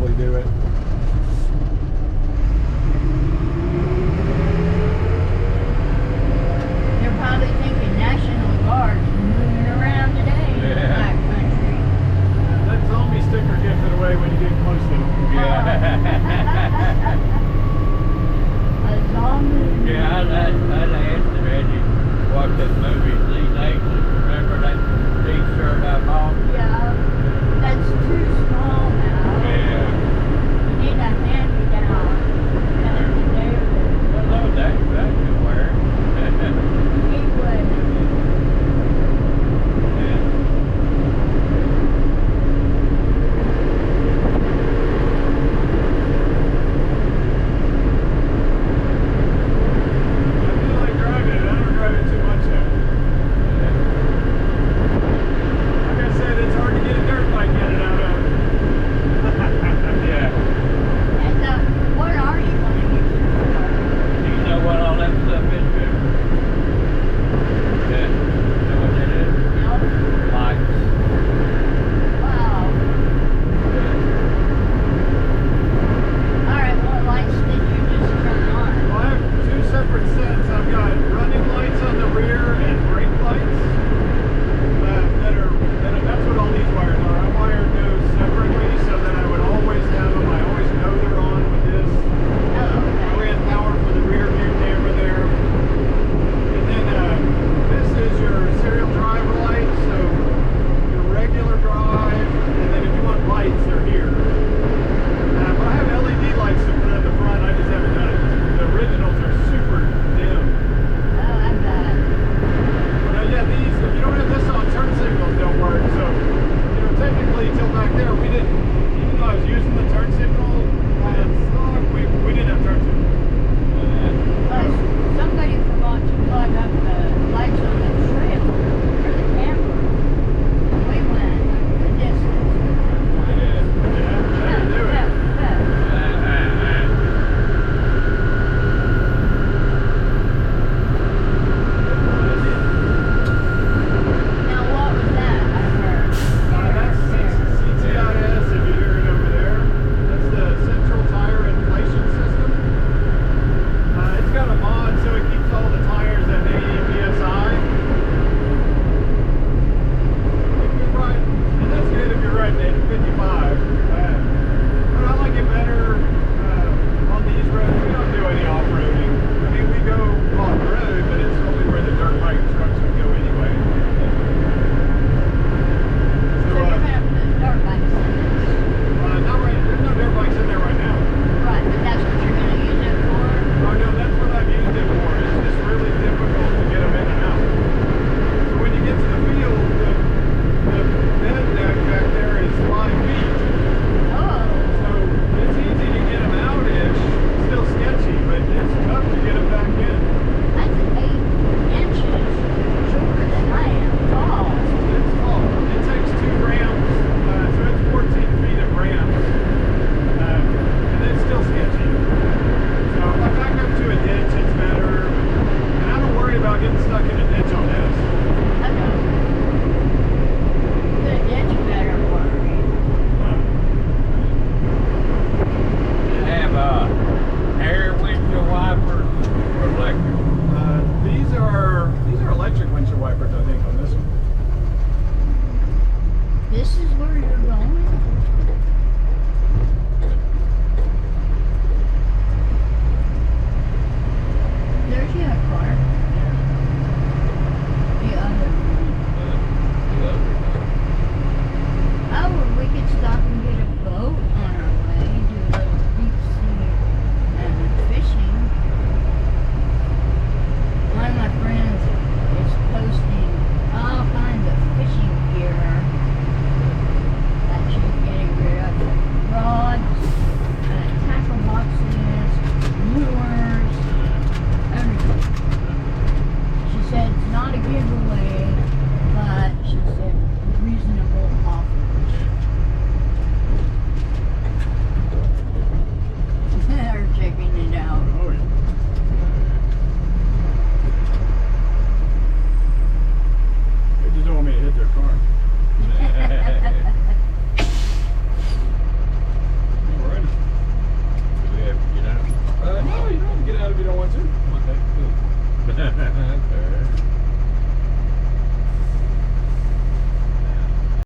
probably do it. They're probably thinking National Guard moving around today in the Yeah. black country. That zombie sticker gives it away when you get close to them. A zombie. Yeah, I asked the Reggie watch that movie, Lee Nation. Remember that t-shirt I bought? Yeah, that's too small now. Yeah. You need a hand-me-down. Cousin David. Hello, that could wear. He would. I feel like driving it. I don't drive it too much now. Like I said, it's hard to get a dirt bike in and out of. Yeah. And what are you going to use it for? Do you know what all that stuff is, Jim? Yeah. Know what that is? No? Lights. Wow. Alright, what lights did you just turn on? Well, I have two separate sets. I've got running lights on the rear and brake lights. That's what all these wires are. I wired those separately so that I would always have them. I always know they're on with this. Oh, I okay. ran power for the rear view camera there. And then this is your serial driver light, so your regular drive, and then if you want lights, they're here. But I have LED lights to put in the front, I just haven't done it. The originals are super dim. Oh, I bet. But yeah, these, if you don't have this on, turn signals don't work. So, technically, till back there, we didn't, even though I was using the turn signal stock, we didn't have turn signal. Plus, somebody forgot to plug up the lights on the trailer or the camper. We went the distance. Yeah, I didn't do it. Now what was that I heard? That's CTIS, if you hear it over there. That's the Central Tire Inflation System. It's got a mod so it keeps all the tires at 80 PSI. If you're riding, and that's good if you're riding at 55. But I like it better on these roads. We don't do any off-roading. I mean, we go off-road, but it's only where the dirt bike trucks would go anyway. So you're gonna put dirt bikes in this. Not right. There's no dirt bikes in there right now. Right, but that's what you're gonna use it for? Oh no, that's what I've used it for. It's just really difficult to get them in and out. So when you get to the field, the bed deck back there is 5 feet. Oh. So it's easy to get them out-ish. Still sketchy, but it's tough to get them back in. That's 8 inches shorter than I am tall. It's tall. It takes 2 ramps, so it's 14 feet of ramps. And it's still sketchy. So if I back up to a ditch, it's better. And I don't worry about getting stuck in a ditch on this. I know. The ditch better worry. Have air windshield wipers or electric. These are electric windshield wipers, I think, on this one. This is where you're going?